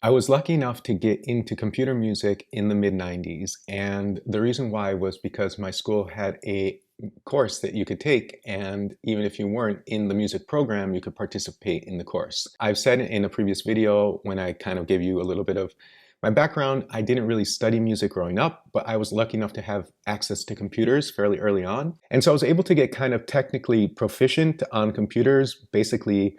I was lucky enough to get into computer music in the mid 90s, and the reason why was because my school had a course that you could take, and even if you weren't in the music program, you could participate in the course. I've said in a previous video when I kind of gave you a little bit of my background, I didn't really study music growing up, but I was lucky enough to have access to computers fairly early on. And so I was able to get kind of technically proficient on computers, basically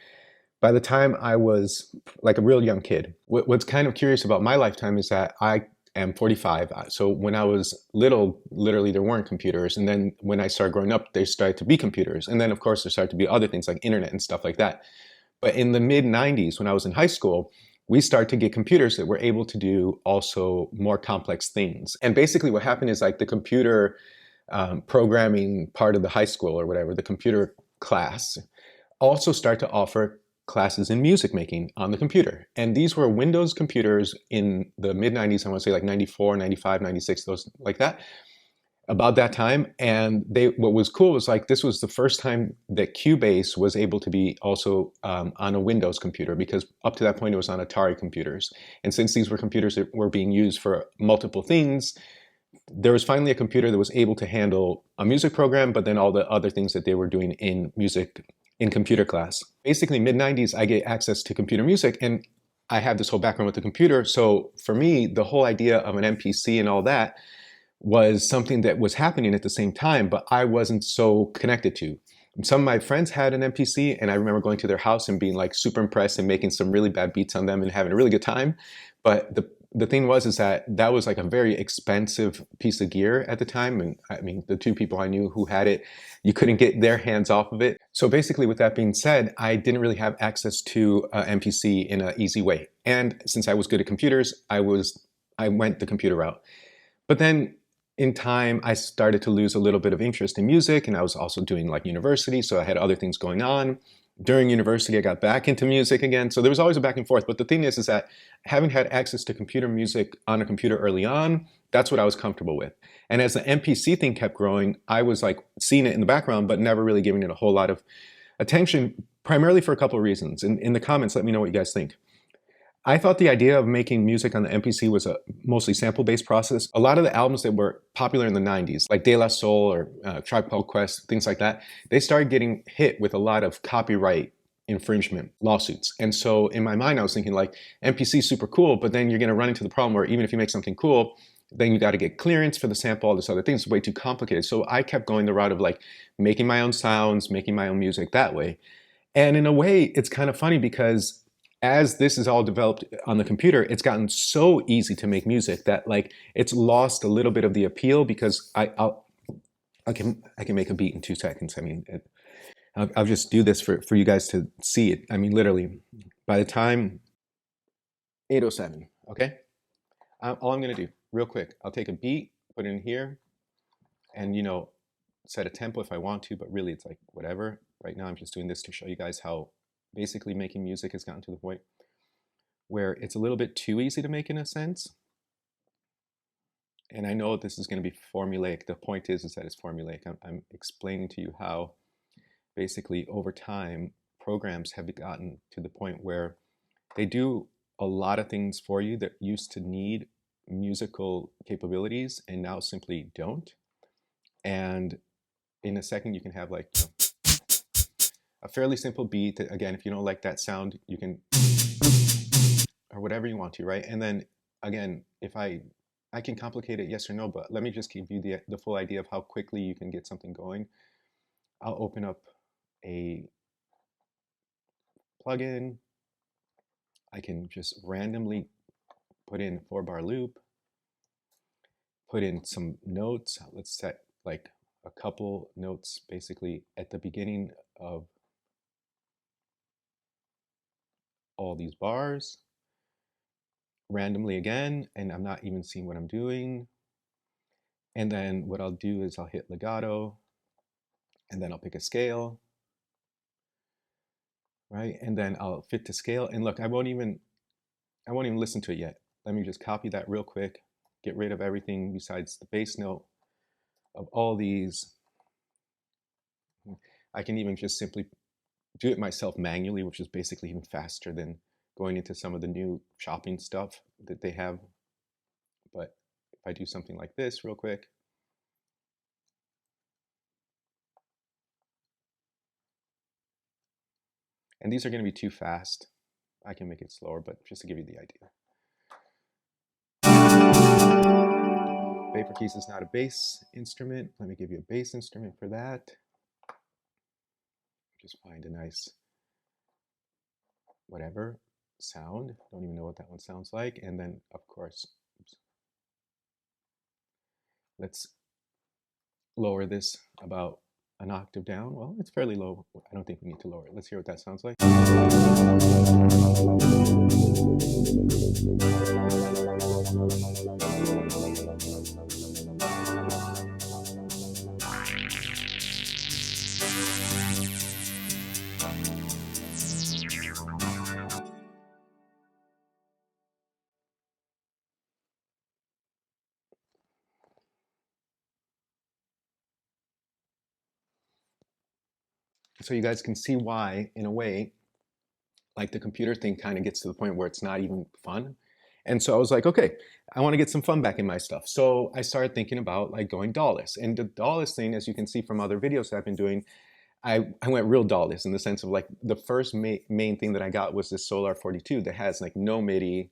by the time I was like a real young kid. What's kind of curious about my lifetime is that I am 45. So when I was little, literally there weren't computers. And then when I started growing up, there started to be computers. And then of course there started to be other things like internet and stuff like that. But in the mid 90s, when I was in high school, we started to get computers that were able to do also more complex things. And basically what happened is like the computer programming part of the high school or whatever, the computer class, also start to offer classes in music making on the computer. And these were Windows computers in the mid 90s, I want to say like 94, 95, 96, those like that, about that time. And what was cool was like this was the first time that Cubase was able to be also on a Windows computer, because up to that point it was on Atari computers. And since these were computers that were being used for multiple things, there was finally a computer that was able to handle a music program, but then all the other things that they were doing in music in computer class. Basically, mid 90s, I get access to computer music, and I have this whole background with the computer. So for me, the whole idea of an MPC and all that was something that was happening at the same time, but I wasn't so connected to. Some of my friends had an MPC, and I remember going to their house and being like super impressed and making some really bad beats on them and having a really good time. But the thing was is that that was like a very expensive piece of gear at the time. And I mean, the two people I knew who had it, you couldn't get their hands off of it. So basically, with that being said, I didn't really have access to MPC in an easy way. And since I was good at computers, I went the computer route. But then in time, I started to lose a little bit of interest in music, and I was also doing like university, so I had other things going on. During university, I got back into music again, so there was always a back and forth. But the thing is that having had access to computer music on a computer early on, that's what I was comfortable with. And as the MPC thing kept growing, I was like seeing it in the background, but never really giving it a whole lot of attention, primarily for a couple of reasons. In the comments, let me know what you guys think. I thought the idea of making music on the MPC was a mostly sample-based process. A lot of the albums that were popular in the 90s, like De La Soul or Tribe Called Quest, things like that, they started getting hit with a lot of copyright infringement lawsuits. And so in my mind, I was thinking like, MPC is super cool, but then you're going to run into the problem where even if you make something cool, then you got to get clearance for the sample, all this other things. It's way too complicated. So I kept going the route of like making my own sounds, making my own music that way. And in a way, it's kind of funny because as this is all developed on the computer, it's gotten so easy to make music that like it's lost a little bit of the appeal, because I can make a beat in 2 seconds. I mean, I'll just do this for you guys to see it. I mean, literally, by the time 8:07, okay? All I'm gonna do, real quick, I'll take a beat, put it in here, and set a tempo if I want to, but really it's like whatever. Right now I'm just doing this to show you guys how basically making music has gotten to the point where it's a little bit too easy to make in a sense. And I know this is going to be formulaic. The point is that it's formulaic. I'm explaining to you how basically over time programs have gotten to the point where they do a lot of things for you that used to need musical capabilities and now simply don't. And in a second you can have like a fairly simple beat that, again, if you don't like that sound, you can, or whatever you want to, right? And then again, if I can complicate it, yes or no, but let me just give you the full idea of how quickly you can get something going. I'll open up a plugin. I can just randomly put in 4-bar loop, put in some notes. Let's set like a couple notes basically at the beginning of all these bars, randomly again, and I'm not even seeing what I'm doing. And then what I'll do is I'll hit legato, and then I'll pick a scale, right? And then I'll fit to scale. And look, I won't even listen to it yet. Let me just copy that real quick, get rid of everything besides the bass note of all these. I can even just simply do it myself manually, which is basically even faster than going into some of the new shopping stuff that they have. But if I do something like this real quick, and these are going to be too fast. I can make it slower, but just to give you the idea. Vapor keys is not a bass instrument. Let me give you a bass instrument for that. Just find a nice whatever sound. Don't even know what that one sounds like. And then, of course, oops, let's lower this about an octave down. Well, it's fairly low. I don't think we need to lower it. Let's hear what that sounds like. So you guys can see why, in a way, like the computer thing kind of gets to the point where it's not even fun. And so I was like, okay, I want to get some fun back in my stuff. So I started thinking about like going DAW-less. And the DAW-less thing, as you can see from other videos I've been doing, I went real DAW-less in the sense of like the first main thing that I got was this Solar 42 that has like no MIDI,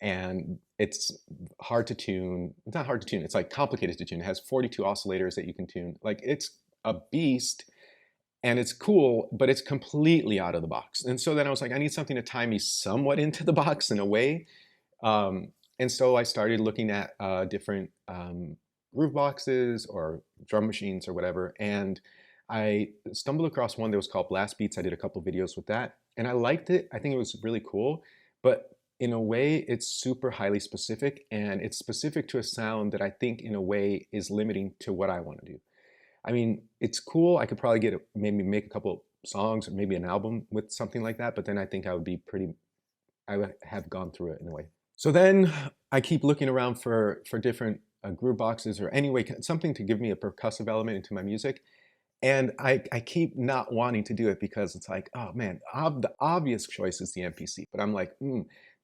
and it's hard to tune. It's not hard to tune. It's like complicated to tune. It has 42 oscillators that you can tune. Like it's a beast. And it's cool, but it's completely out of the box. And so then I was like, I need something to tie me somewhat into the box in a way. And so I started looking at different groove boxes or drum machines or whatever. And I stumbled across one that was called Blast Beats. I did a couple videos with that. And I liked it. I think it was really cool. But in a way, it's super highly specific. And it's specific to a sound that I think in a way is limiting to what I want to do. I mean, it's cool. I could probably get maybe make a couple songs or maybe an album with something like that. But then I think I would have gone through it in a way. So then I keep looking around for different groove boxes or anyway, something to give me a percussive element into my music. And I keep not wanting to do it because it's like, oh man, the obvious choice is the MPC. But I'm like,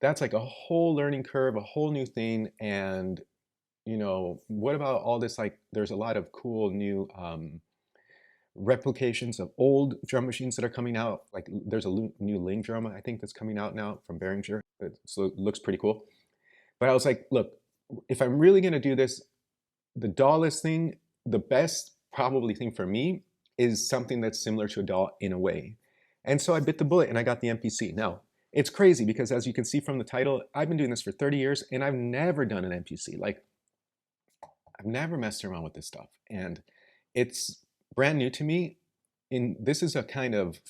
that's like a whole learning curve, a whole new thing. And you know, what about all this? Like, there's a lot of cool new replications of old drum machines that are coming out. Like, there's a new Ling drum, I think, that's coming out now from Behringer. So it looks pretty cool. But I was like, look, if I'm really going to do this, the DAW-less thing, the best probably thing for me is something that's similar to a DAW in a way. And so I bit the bullet and I got the MPC. Now, it's crazy because as you can see from the title, I've been doing this for 30 years and I've never done an MPC. Like, I've never messed around with this stuff, and it's brand new to me. This is a kind of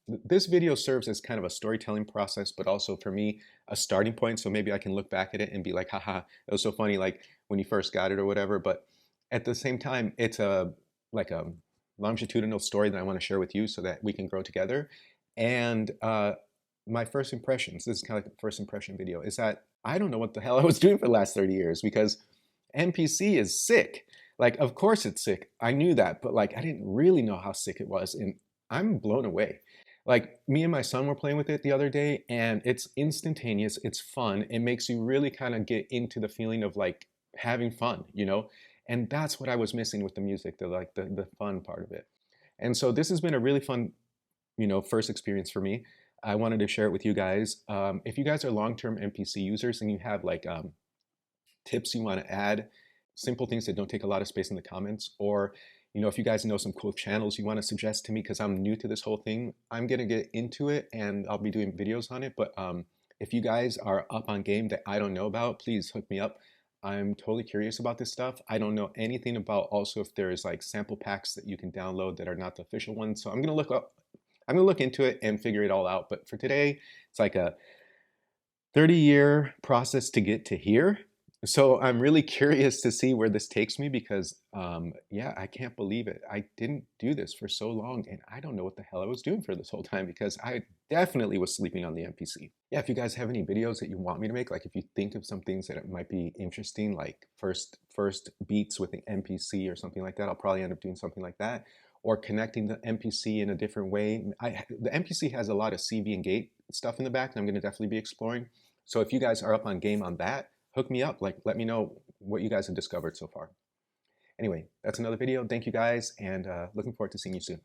this video serves as kind of a storytelling process, but also for me, a starting point. So maybe I can look back at it and be like, haha, it was so funny, like when you first got it or whatever. But at the same time, it's like a longitudinal story that I want to share with you so that we can grow together. And my first impressions, this is kind of like the first impression video, is that I don't know what the hell I was doing for the last 30 years because MPC is sick. Like, of course it's sick. I knew that, but like, I didn't really know how sick it was. And I'm blown away. Like, me and my son were playing with it the other day and it's instantaneous. It's fun. It makes you really kind of get into the feeling of like having fun, you know? And that's what I was missing with the music, the fun part of it. And so this has been a really fun, you know, first experience for me. I wanted to share it with you guys. If you guys are long-term MPC users and you have like tips you want to add, simple things that don't take a lot of space in the comments, or you know, if you guys know some cool channels you want to suggest to me, because I'm new to this whole thing, I'm gonna get into it and I'll be doing videos on it. But if you guys are up on game that I don't know about, please hook me up. I'm totally curious about this stuff. I don't know anything about also if there's like sample packs that you can download that are not the official ones. So I'm gonna look into it and figure it all out. But for today, it's like a 30-year process to get to here. So I'm really curious to see where this takes me because, yeah, I can't believe it. I didn't do this for so long and I don't know what the hell I was doing for this whole time because I definitely was sleeping on the MPC. Yeah, if you guys have any videos that you want me to make, like if you think of some things that might be interesting, like first beats with the MPC or something like that, I'll probably end up doing something like that. Or connecting the MPC in a different way. The MPC has a lot of CV and gate stuff in the back that I'm going to definitely be exploring. So if you guys are up on game on that, hook me up. Like, let me know what you guys have discovered so far. Anyway, that's another video. Thank you guys, and looking forward to seeing you soon.